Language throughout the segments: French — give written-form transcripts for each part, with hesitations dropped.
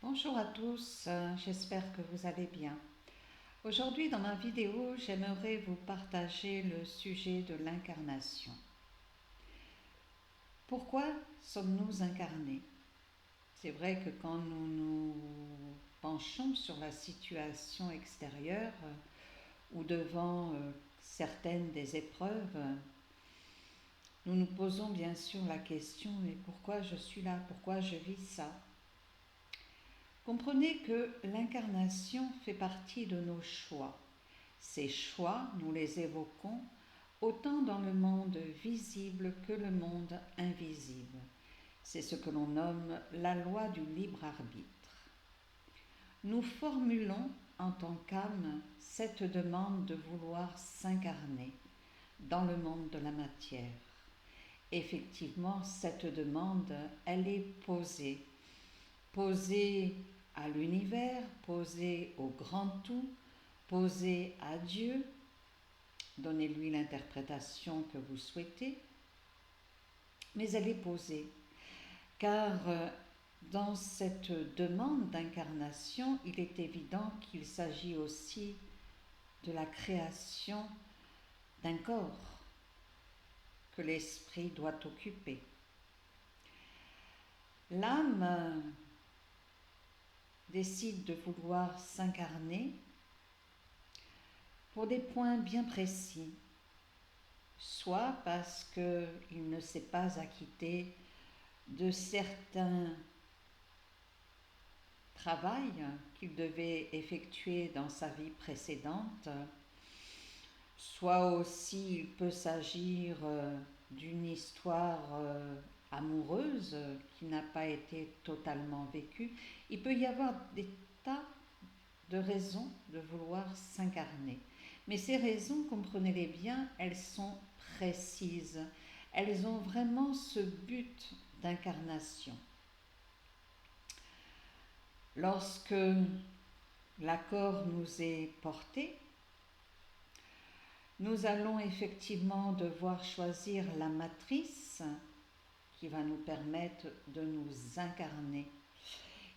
Bonjour à tous, j'espère que vous allez bien. Aujourd'hui dans ma vidéo, j'aimerais vous partager le sujet de l'incarnation. Pourquoi sommes-nous incarnés? C'est vrai que quand nous nous penchons sur la situation extérieure ou devant certaines des épreuves, nous nous posons bien sûr la question, mais pourquoi je suis là? Pourquoi je vis ça? Comprenez que l'incarnation fait partie de nos choix. Ces choix, nous les évoquons autant dans le monde visible que le monde invisible. C'est ce que l'on nomme la loi du libre arbitre. Nous formulons en tant qu'âme cette demande de vouloir s'incarner dans le monde de la matière. Effectivement, cette demande, elle est posée à l'univers, posée au grand tout, posée à Dieu. Donnez-lui l'interprétation que vous souhaitez, mais elle est posée, car dans cette demande d'incarnation, il est évident qu'il s'agit aussi de la création d'un corps que l'esprit doit occuper. L'âme décide de vouloir s'incarner pour des points bien précis, soit parce qu'il ne s'est pas acquitté de certains travail qu'il devait effectuer dans sa vie précédente, soit aussi il peut s'agir d'une histoire amoureuse qui n'a pas été totalement vécue. Il peut y avoir des tas de raisons de vouloir s'incarner. Mais ces raisons, comprenez-les bien, elles sont précises. Elles ont vraiment ce but d'incarnation. Lorsque l'accord nous est porté, nous allons effectivement devoir choisir la matrice qui va nous permettre de nous incarner.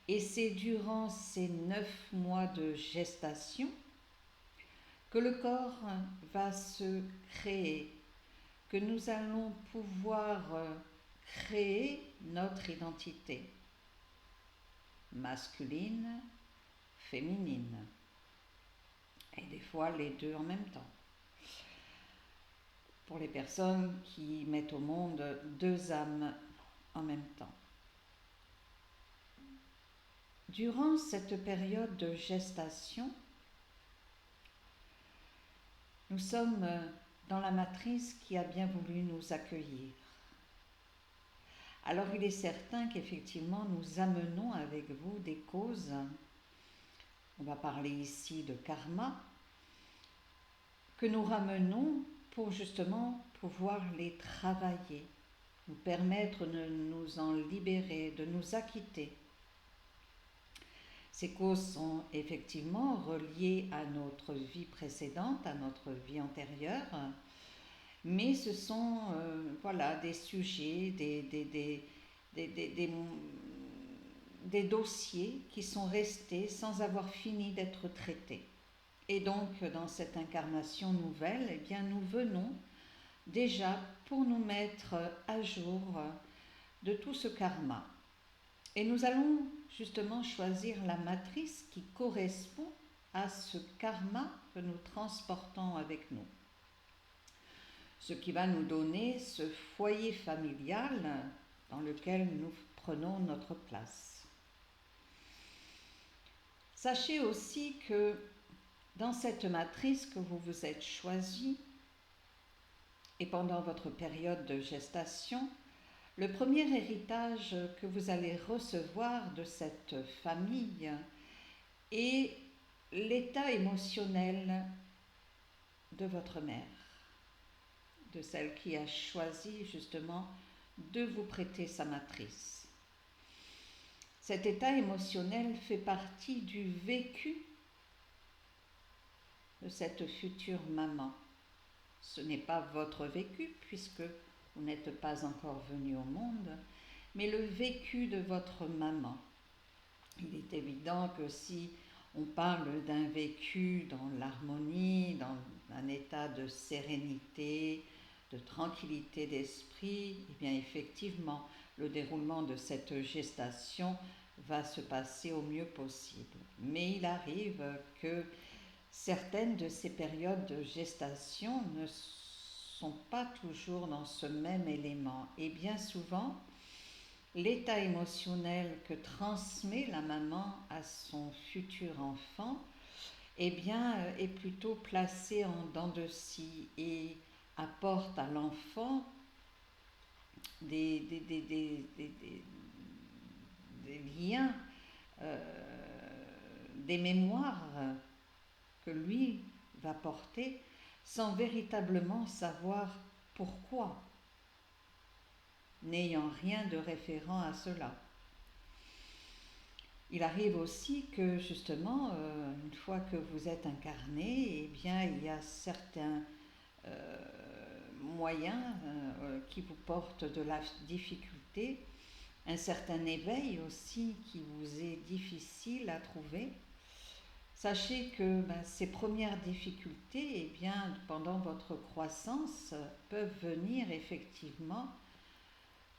Et c'est durant ces 9 mois de gestation que le corps va se créer, que nous allons pouvoir créer notre identité masculine, féminine, et des fois les deux en même temps. Pour les personnes qui mettent au monde deux âmes en même temps. Durant cette période de gestation, nous sommes dans la matrice qui a bien voulu nous accueillir. Alors il est certain qu'effectivement nous amenons avec vous des causes, on va parler ici de karma, que nous ramenons pour justement pouvoir les travailler, nous permettre de nous en libérer, de nous acquitter. Ces causes sont effectivement reliées à notre vie précédente, à notre vie antérieure, mais ce sont des sujets, des dossiers qui sont restés sans avoir fini d'être traités. Et donc, dans cette incarnation nouvelle, eh bien, nous venons déjà pour nous mettre à jour de tout ce karma. Et nous allons justement choisir la matrice qui correspond à ce karma que nous transportons avec nous. Ce qui va nous donner ce foyer familial dans lequel nous prenons notre place. Sachez aussi que dans cette matrice que vous vous êtes choisie, et pendant votre période de gestation, le premier héritage que vous allez recevoir de cette famille est l'état émotionnel de votre mère, de celle qui a choisi justement de vous prêter sa matrice. Cet état émotionnel fait partie du vécu de cette future maman. Ce n'est pas votre vécu puisque vous n'êtes pas encore venu au monde, mais le vécu de votre maman. Il est évident que si on parle d'un vécu dans l'harmonie, dans un état de sérénité, de tranquillité d'esprit, eh bien effectivement, le déroulement de cette gestation va se passer au mieux possible. Mais il arrive que certaines de ces périodes de gestation ne sont pas toujours dans ce même élément. Et bien souvent, l'état émotionnel que transmet la maman à son futur enfant eh bien, est plutôt placé en dents de scie et apporte à l'enfant des, des, des, des, des, des- des liens, des mémoires que lui va porter sans véritablement savoir pourquoi, n'ayant rien de référent à cela. Il arrive aussi que justement, une fois que vous êtes incarné, eh bien, il y a certains moyens qui vous portent de la difficulté, un certain éveil aussi qui vous est difficile à trouver. Sachez que ces premières difficultés, eh bien, pendant votre croissance, peuvent venir effectivement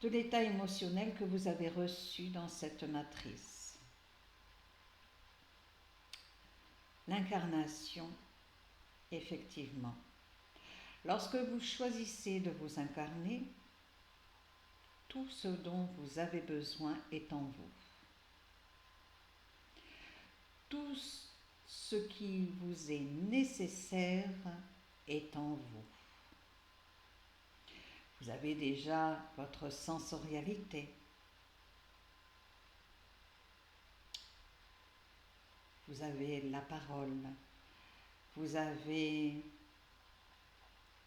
de l'état émotionnel que vous avez reçu dans cette matrice. L'incarnation, effectivement. Lorsque vous choisissez de vous incarner, tout ce dont vous avez besoin est en vous. Tout ce qui vous est nécessaire est en vous. Vous avez déjà votre sensorialité. Vous avez la parole. Vous avez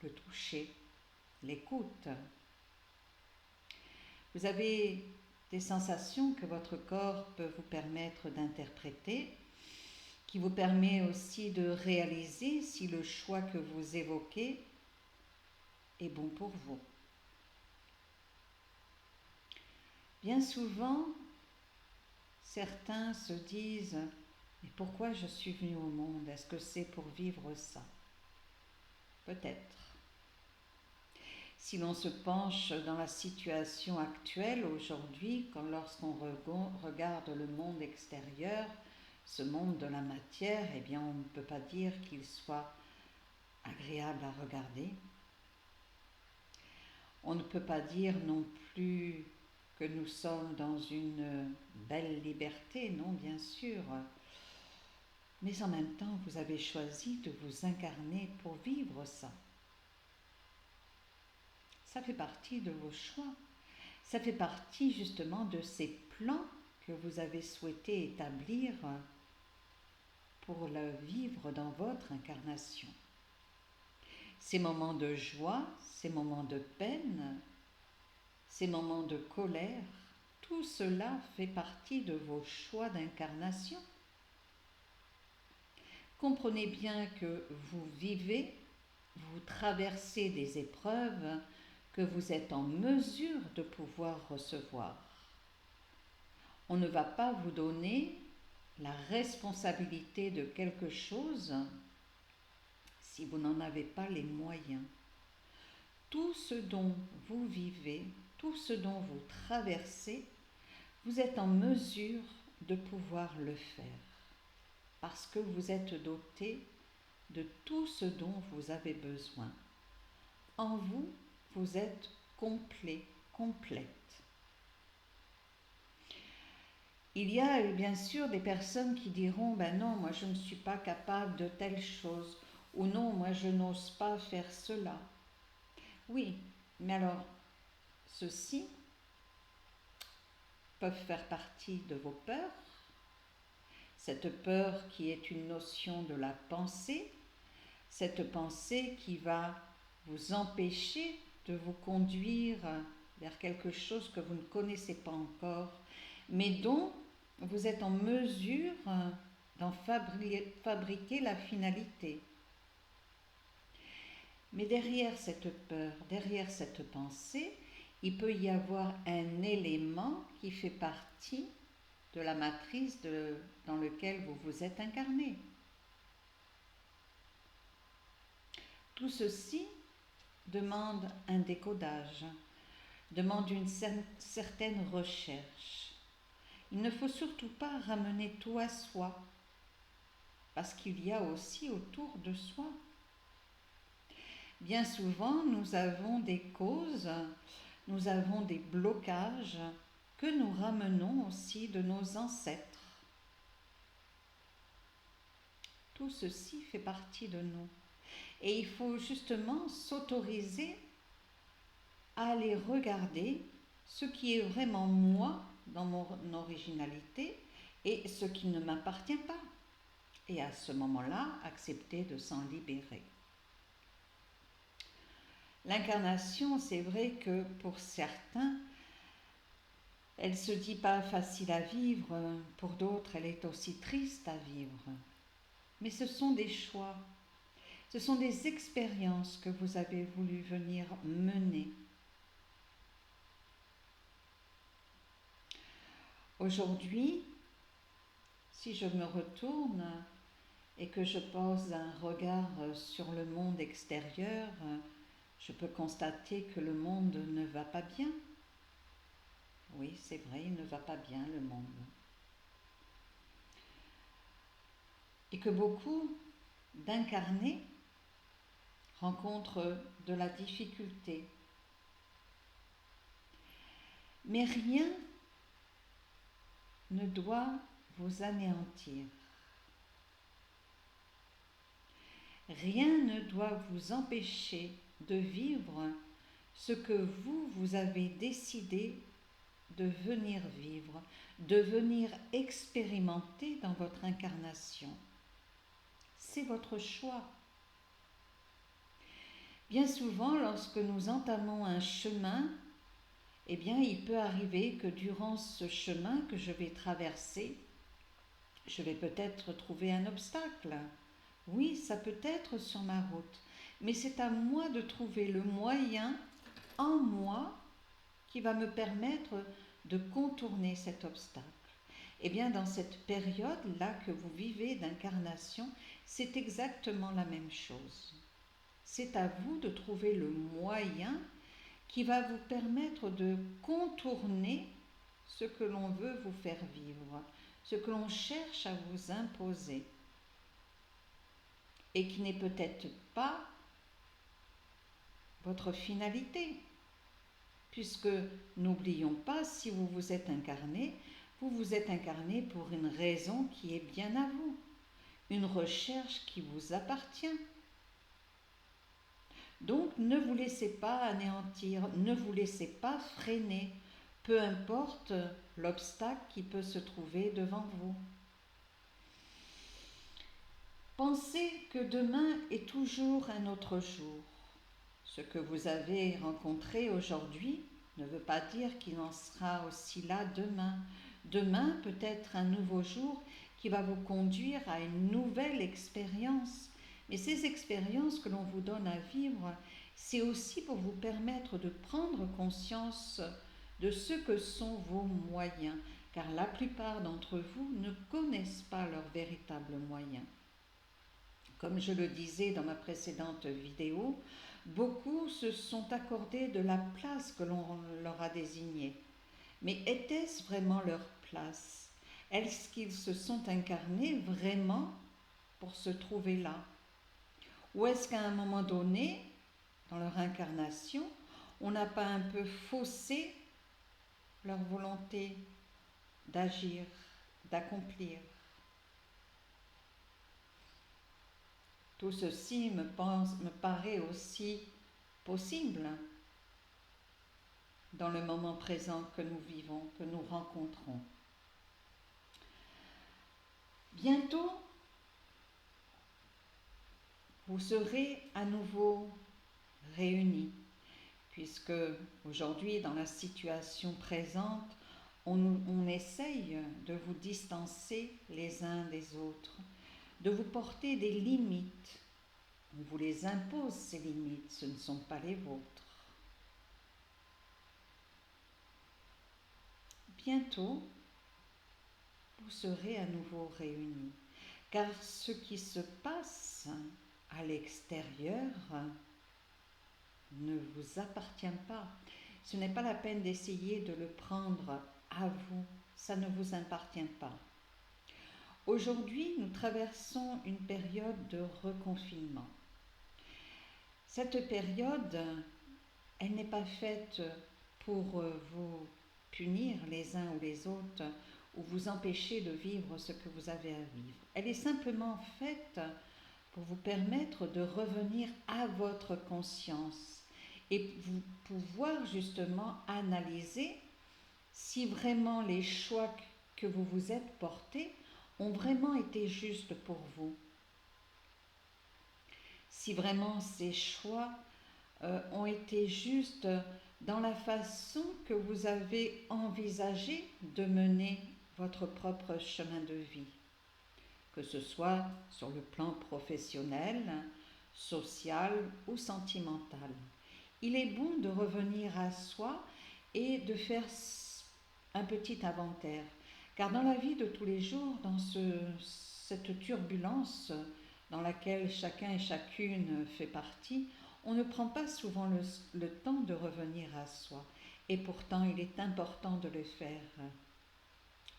le toucher, l'écoute. Vous avez des sensations que votre corps peut vous permettre d'interpréter, qui vous permet aussi de réaliser si le choix que vous évoquez est bon pour vous. Bien souvent, certains se disent « Mais pourquoi je suis venu au monde? Est-ce que c'est pour vivre ça ?» Peut-être. Si l'on se penche dans la situation actuelle aujourd'hui, lorsqu'on regarde le monde extérieur, ce monde de la matière, eh bien on ne peut pas dire qu'il soit agréable à regarder. On ne peut pas dire non plus que nous sommes dans une belle liberté, non, bien sûr. Mais en même temps, vous avez choisi de vous incarner pour vivre ça. Ça fait partie de vos choix. Ça fait partie justement de ces plans que vous avez souhaité établir pour le vivre dans votre incarnation. Ces moments de joie, ces moments de peine, ces moments de colère, tout cela fait partie de vos choix d'incarnation. Comprenez bien que vous vivez, vous traversez des épreuves que vous êtes en mesure de pouvoir recevoir. On ne va pas vous donner la responsabilité de quelque chose si vous n'en avez pas les moyens. Tout ce dont vous vivez, tout ce dont vous traversez, vous êtes en mesure de pouvoir le faire parce que vous êtes doté de tout ce dont vous avez besoin. En vous, vous êtes complet, complète. Il y a bien sûr des personnes qui diront « Ben non, moi je ne suis pas capable de telle chose » ou « Non, moi je n'ose pas faire cela ». Oui, mais alors, ceux-ci peuvent faire partie de vos peurs, cette peur qui est une notion de la pensée, cette pensée qui va vous empêcher de vous conduire vers quelque chose que vous ne connaissez pas encore, mais dont vous êtes en mesure d'en fabriquer la finalité. Mais derrière cette peur, derrière cette pensée, il peut y avoir un élément qui fait partie de la matrice dans laquelle vous vous êtes incarné. Tout ceci demande un décodage, demande une certaine recherche. Il ne faut surtout pas ramener tout à soi, parce qu'il y a aussi autour de soi. Bien souvent, nous avons des causes, nous avons des blocages que nous ramenons aussi de nos ancêtres. Tout ceci fait partie de nous. Et il faut justement s'autoriser à aller regarder ce qui est vraiment moi dans mon originalité et ce qui ne m'appartient pas. Et à ce moment-là, accepter de s'en libérer. L'incarnation, c'est vrai que pour certains, elle se dit pas facile à vivre, pour d'autres, elle est aussi triste à vivre. Mais ce sont des choix, ce sont des expériences que vous avez voulu venir mener. Aujourd'hui, si je me retourne et que je pose un regard sur le monde extérieur, je peux constater que le monde ne va pas bien. Oui, c'est vrai, il ne va pas bien, le monde. Et que beaucoup d'incarnés rencontrent de la difficulté. Mais rien ne doit vous anéantir. Rien ne doit vous empêcher de vivre ce que vous avez décidé de venir vivre, de venir expérimenter dans votre incarnation. C'est votre choix. Bien souvent, lorsque nous entamons un chemin, eh bien, il peut arriver que durant ce chemin que je vais traverser, je vais peut-être trouver un obstacle. Oui, ça peut être sur ma route, mais c'est à moi de trouver le moyen en moi qui va me permettre de contourner cet obstacle. Eh bien, dans cette période-là que vous vivez d'incarnation, c'est exactement la même chose. C'est à vous de trouver le moyen qui va vous permettre de contourner ce que l'on veut vous faire vivre, ce que l'on cherche à vous imposer, et qui n'est peut-être pas votre finalité. Puisque, n'oublions pas, si vous vous êtes incarné pour une raison qui est bien à vous, une recherche qui vous appartient. Donc, ne vous laissez pas anéantir, ne vous laissez pas freiner, peu importe l'obstacle qui peut se trouver devant vous. Pensez que demain est toujours un autre jour. Ce que vous avez rencontré aujourd'hui ne veut pas dire qu'il en sera aussi là demain. Demain peut être un nouveau jour qui va vous conduire à une nouvelle expérience. Mais ces expériences que l'on vous donne à vivre, c'est aussi pour vous permettre de prendre conscience de ce que sont vos moyens, car la plupart d'entre vous ne connaissent pas leurs véritables moyens. Comme je le disais dans ma précédente vidéo, beaucoup se sont accordés de la place que l'on leur a désignée. Mais était-ce vraiment leur place? Est-ce qu'ils se sont incarnés vraiment pour se trouver là? Ou est-ce qu'à un moment donné, dans leur incarnation, on n'a pas un peu faussé leur volonté d'agir, d'accomplir? Tout ceci me paraît aussi possible dans le moment présent que nous vivons, que nous rencontrons. Bientôt, vous serez à nouveau réunis, puisque aujourd'hui, dans la situation présente, on essaye de vous distancer les uns des autres, de vous porter des limites. On vous les impose, ces limites, ce ne sont pas les vôtres. Bientôt, serez à nouveau réunis. Car ce qui se passe à l'extérieur ne vous appartient pas. Ce n'est pas la peine d'essayer de le prendre à vous, ça ne vous appartient pas. Aujourd'hui, nous traversons une période de reconfinement. Cette période, elle n'est pas faite pour vous punir les uns ou les autres ou vous empêcher de vivre ce que vous avez à vivre. Elle est simplement faite pour vous permettre de revenir à votre conscience et vous pouvoir justement analyser si vraiment les choix que vous vous êtes portés ont vraiment été justes pour vous. Si vraiment ces choix ont été justes dans la façon que vous avez envisagé de mener votre propre chemin de vie, que ce soit sur le plan professionnel, social ou sentimental. Il est bon de revenir à soi et de faire un petit inventaire, car dans la vie de tous les jours, dans cette turbulence dans laquelle chacun et chacune fait partie, on ne prend pas souvent le temps de revenir à soi. Et pourtant, il est important de le faire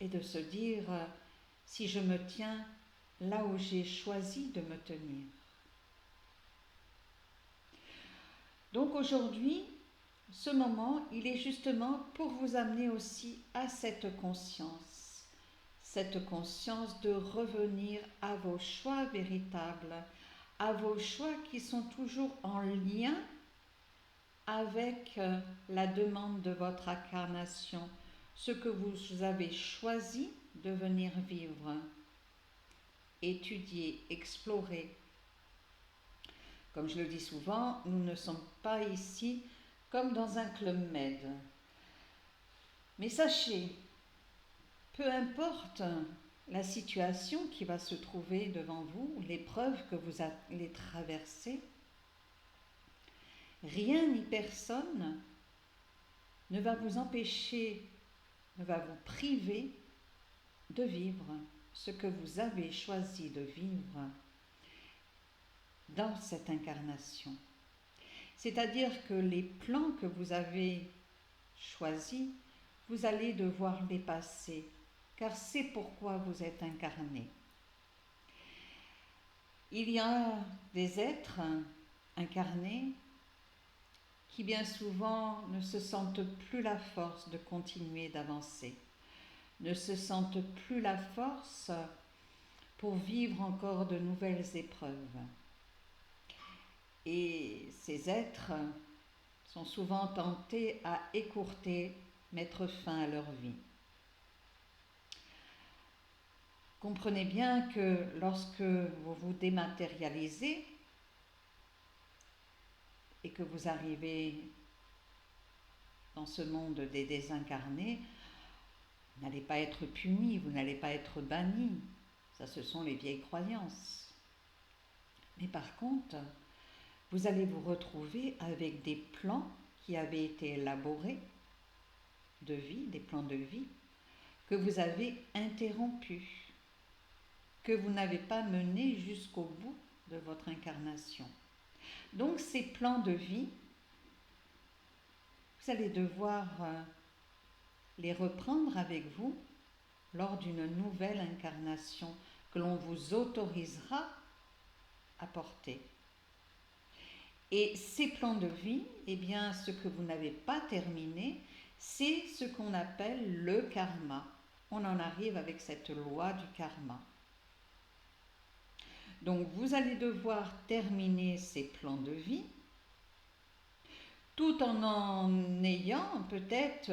et de se dire, si je me tiens là où j'ai choisi de me tenir. Donc aujourd'hui, ce moment, il est justement pour vous amener aussi à cette conscience de revenir à vos choix véritables, à vos choix qui sont toujours en lien avec la demande de votre incarnation, ce que vous avez choisi de venir vivre, étudier, explorer. Comme je le dis souvent, nous ne sommes pas ici comme dans un club med. Mais sachez, peu importe la situation qui va se trouver devant vous, l'épreuve que vous allez traverser, rien ni personne ne va vous empêcher, ne va vous priver de vivre ce que vous avez choisi de vivre dans cette incarnation. C'est-à-dire que les plans que vous avez choisis, vous allez devoir les passer, car c'est pourquoi vous êtes incarné. Il y a des êtres incarnés qui bien souvent ne se sentent plus la force de continuer d'avancer, ne se sentent plus la force pour vivre encore de nouvelles épreuves. Et ces êtres sont souvent tentés à écourter, mettre fin à leur vie. Comprenez bien que lorsque vous vous dématérialisez et que vous arrivez dans ce monde des désincarnés, vous n'allez pas être puni, vous n'allez pas être banni. Ça, ce sont les vieilles croyances. Mais par contre, vous allez vous retrouver avec des plans qui avaient été élaborés de vie, des plans de vie, que vous avez interrompus, que vous n'avez pas menés jusqu'au bout de votre incarnation. Donc ces plans de vie, vous allez devoir les reprendre avec vous lors d'une nouvelle incarnation que l'on vous autorisera à porter. Et ces plans de vie, eh bien, ce que vous n'avez pas terminé, c'est ce qu'on appelle le karma. On en arrive avec cette loi du karma. Donc, vous allez devoir terminer ces plans de vie, tout en ayant peut-être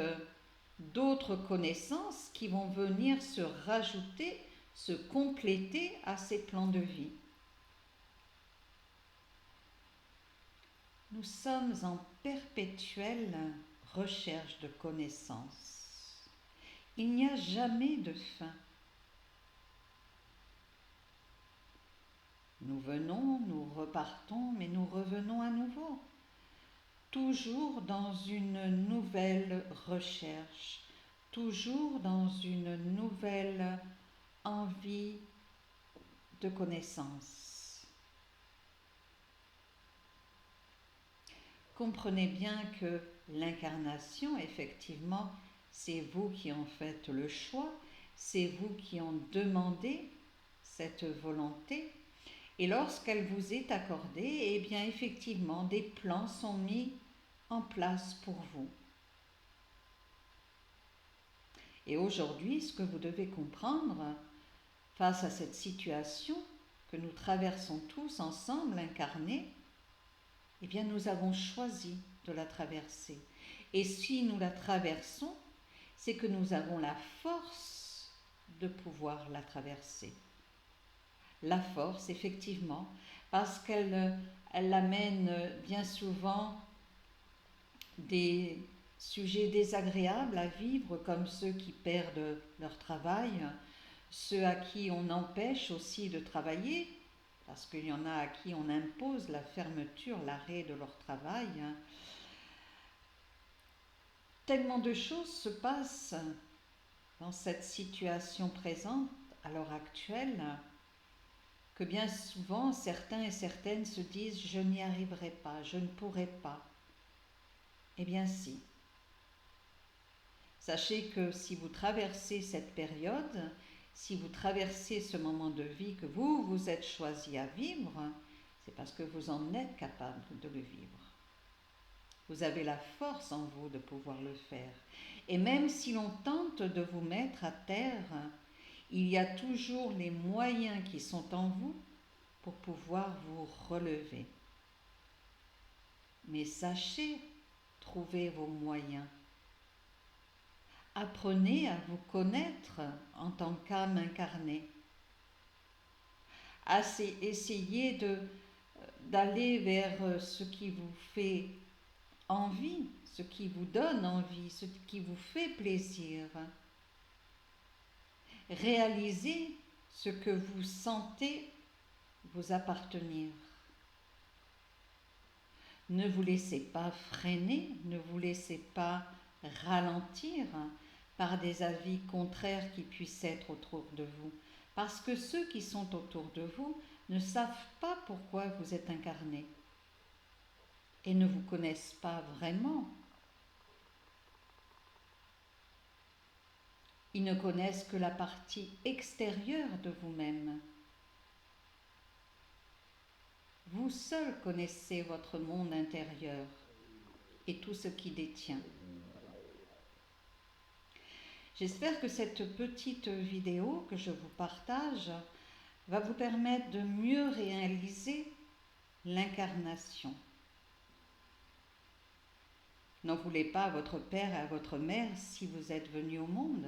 d'autres connaissances qui vont venir se rajouter, se compléter à ces plans de vie. Nous sommes en perpétuelle recherche de connaissances. Il n'y a jamais de fin. Nous venons, nous repartons, mais nous revenons à nouveau. Toujours dans une nouvelle recherche, toujours dans une nouvelle envie de connaissance. Comprenez bien que l'incarnation, effectivement, c'est vous qui en faites le choix, c'est vous qui en demandez cette volonté. Et lorsqu'elle vous est accordée, eh bien effectivement, des plans sont mis en place pour vous. Et aujourd'hui, ce que vous devez comprendre face à cette situation que nous traversons tous ensemble, incarnés, eh bien nous avons choisi de la traverser. Et si nous la traversons, c'est que nous avons la force de pouvoir la traverser. La force, effectivement, parce qu'elle amène bien souvent des sujets désagréables à vivre, comme ceux qui perdent leur travail, ceux à qui on empêche aussi de travailler, parce qu'il y en a à qui on impose la fermeture, l'arrêt de leur travail. Tellement de choses se passent dans cette situation présente à l'heure actuelle que bien souvent certains et certaines se disent « je n'y arriverai pas, je ne pourrai pas ». Eh bien si. Sachez que si vous traversez cette période, si vous traversez ce moment de vie que vous vous êtes choisi à vivre, c'est parce que vous en êtes capable de le vivre. Vous avez la force en vous de pouvoir le faire. Et même si l'on tente de vous mettre à terre, il y a toujours les moyens qui sont en vous pour pouvoir vous relever. Mais sachez trouver vos moyens. Apprenez à vous connaître en tant qu'âme incarnée. Essayez d'aller vers ce qui vous fait envie, ce qui vous donne envie, ce qui vous fait plaisir. Réalisez ce que vous sentez vous appartenir. Ne vous laissez pas freiner, ne vous laissez pas ralentir par des avis contraires qui puissent être autour de vous. Parce que ceux qui sont autour de vous ne savent pas pourquoi vous êtes incarné et ne vous connaissent pas vraiment. Ils ne connaissent que la partie extérieure de vous-même. Vous seul connaissez votre monde intérieur et tout ce qui détient. J'espère que cette petite vidéo que je vous partage va vous permettre de mieux réaliser l'incarnation. N'en voulez pas à votre père et à votre mère si vous êtes venu au monde.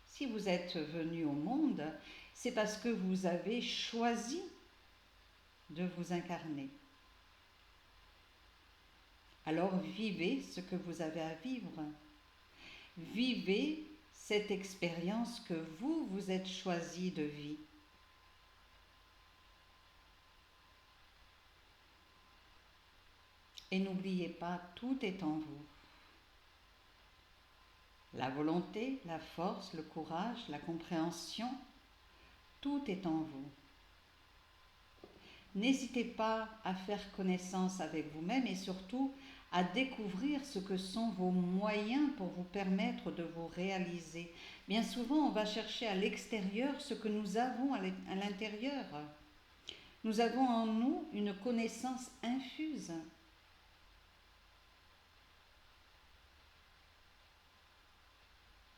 Si vous êtes venu au monde, c'est parce que vous avez choisi de vous incarner. Alors vivez ce que vous avez à vivre. Vivez cette expérience que vous vous êtes choisi de vie. Et n'oubliez pas, tout est en vous. La volonté, la force, le courage, la compréhension, tout est en vous. N'hésitez pas à faire connaissance avec vous-même et surtout à découvrir ce que sont vos moyens pour vous permettre de vous réaliser. Bien souvent, on va chercher à l'extérieur ce que nous avons à l'intérieur. Nous avons en nous une connaissance infuse.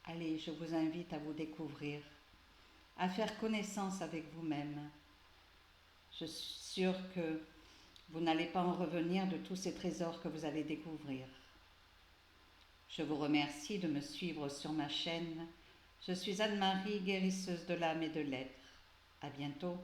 Allez, je vous invite à vous découvrir, à faire connaissance avec vous-même. Je suis sûre que vous n'allez pas en revenir de tous ces trésors que vous allez découvrir. Je vous remercie de me suivre sur ma chaîne. Je suis Anne-Marie, guérisseuse de l'âme et de l'être. À bientôt.